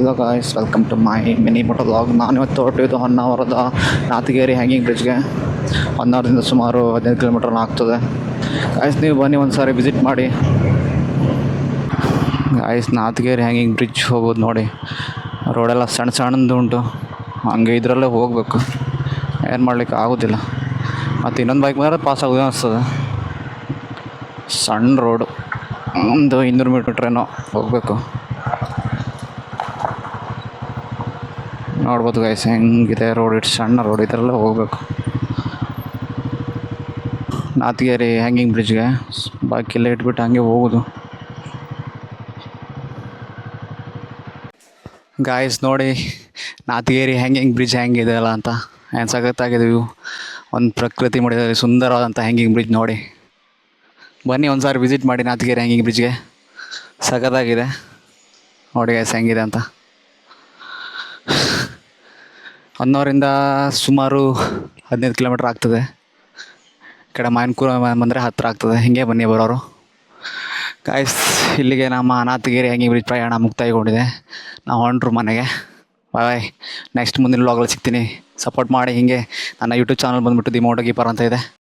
Hello guys, welcome to my mini moto vlog. ನಾನು ಇವತ್ತು ಹೊರಟಿದ್ದು ಹೊನ್ನಾವರದ ನಾತಿಗೇರಿ hanging ಬ್ರಿಡ್ಜ್ಗೆ. ಹೊನ್ನಾವರದಿಂದ ಸುಮಾರು 15 ಕಿಲೋಮೀಟರ್ ಆಗ್ತದೆ. ಗಾಯ್ಸ್, ನೀವು ಬನ್ನಿ ಒಂದು ಸಾರಿ ವಿಸಿಟ್ ಮಾಡಿ. ಗಾಯ್ಸ್, ನಾತಿಗೇರಿ ಹ್ಯಾಂಗಿಂಗ್ ಬ್ರಿಡ್ಜ್ ಹೋಗೋದು ನೋಡಿ, ರೋಡೆಲ್ಲ ಸಣ್ಣ ಸಣ್ಣದು ಉಂಟು. ಹಂಗೆ ಇದರಲ್ಲೇ ಹೋಗಬೇಕು, ಏನು ಮಾಡಲಿಕ್ಕೆ ಆಗೋದಿಲ್ಲ. ಮತ್ತು ಇನ್ನೊಂದು ಬೈಕ್ ಮೇಲೆ ಪಾಸ್ ಆಗೋದು ಅನಿಸ್ತದೆ. ಸಣ್ಣ ರೋಡು, ಒಂದು 200 ಮೀಟ್ರ್ ಏನೋ ಹೋಗಬೇಕು. ನೋಡ್ಬೋದು ಗೈಸ್ ಹೆಂಗಿದೆ ರೋಡ್, ಇಟ್ಟು ಸಣ್ಣ ರೋಡ್, ಇದರಲ್ಲೇ ಹೋಗಬೇಕು ನಾತಿಗೇರಿ ಹ್ಯಾಂಗಿಂಗ್ ಬ್ರಿಡ್ಜ್ಗೆ. ಬಾಕಿ ಎಲ್ಲ ಇಟ್ಬಿಟ್ಟು ಹಂಗೆ ಹೋಗೋದು. ಗಾಯ್ಸ್ ನೋಡಿ, ನಾತಿಗೇರಿ ಹ್ಯಾಂಗಿಂಗ್ ಬ್ರಿಡ್ಜ್ ಹೆಂಗಿದೆ ಅಲ್ಲ ಅಂತ, ಏನು ಸಖತ್ತಾಗಿದ್ದೀವಿ. ಒಂದು ಪ್ರಕೃತಿ ಮಾಡಿದ್ದಾರೆ, ಸುಂದರವಾದಂಥ ಹ್ಯಾಂಗಿಂಗ್ ಬ್ರಿಡ್ಜ್ ನೋಡಿ. ಬನ್ನಿ ಒಂದು ಸಾರಿ ವಿಸಿಟ್ ಮಾಡಿ ನಾತಿಗೇರಿ ಹ್ಯಾಂಗಿಂಗ್ ಬ್ರಿಡ್ಜ್ಗೆ, ಸಖತ್ತಾಗಿದೆ ನೋಡಿ ಗೈಸ್ ಹೆಂಗಿದೆ ಅಂತ. ಹೊನ್ನಾವರಿಂದ ಸುಮಾರು 15 ಕಿಲೋಮೀಟ್ರ್ ಆಗ್ತದೆ. ಈ ಕಡೆ ಮಾಯನ್ಕೂರು ಬಂದರೆ 10 ಆಗ್ತದೆ. ಹೀಗೆ ಬನ್ನಿ ಬರೋರು. ಗಾಯ್ಸ್, ಇಲ್ಲಿಗೆ ನಮ್ಮ ನಾತಿಗೇರಿ ಹ್ಯಾಂಗಿಂಗ್ ಬ್ರಿಡ್ಜ್ ಪ್ರಯಾಣ ಮುಕ್ತಾಯಗೊಂಡಿದೆ. ನಾವು ಹೊಂಟ್ರು ಮನೆಗೆ. ಬಾಯ್. ನೆಕ್ಸ್ಟ್ ಮುಂದಿನ ವ್ಲಾಗಲ್ಲಿ ಸಿಗ್ತೀನಿ. ಸಪೋರ್ಟ್ ಮಾಡಿ. ಹೀಗೆ ನನ್ನ ಯೂಟ್ಯೂಬ್ ಚಾನಲ್ ಬಂದುಬಿಟ್ಟು ದಿ ಮೋಟೋ ಕೀಪರ್ ಅಂತ ಇದೆ.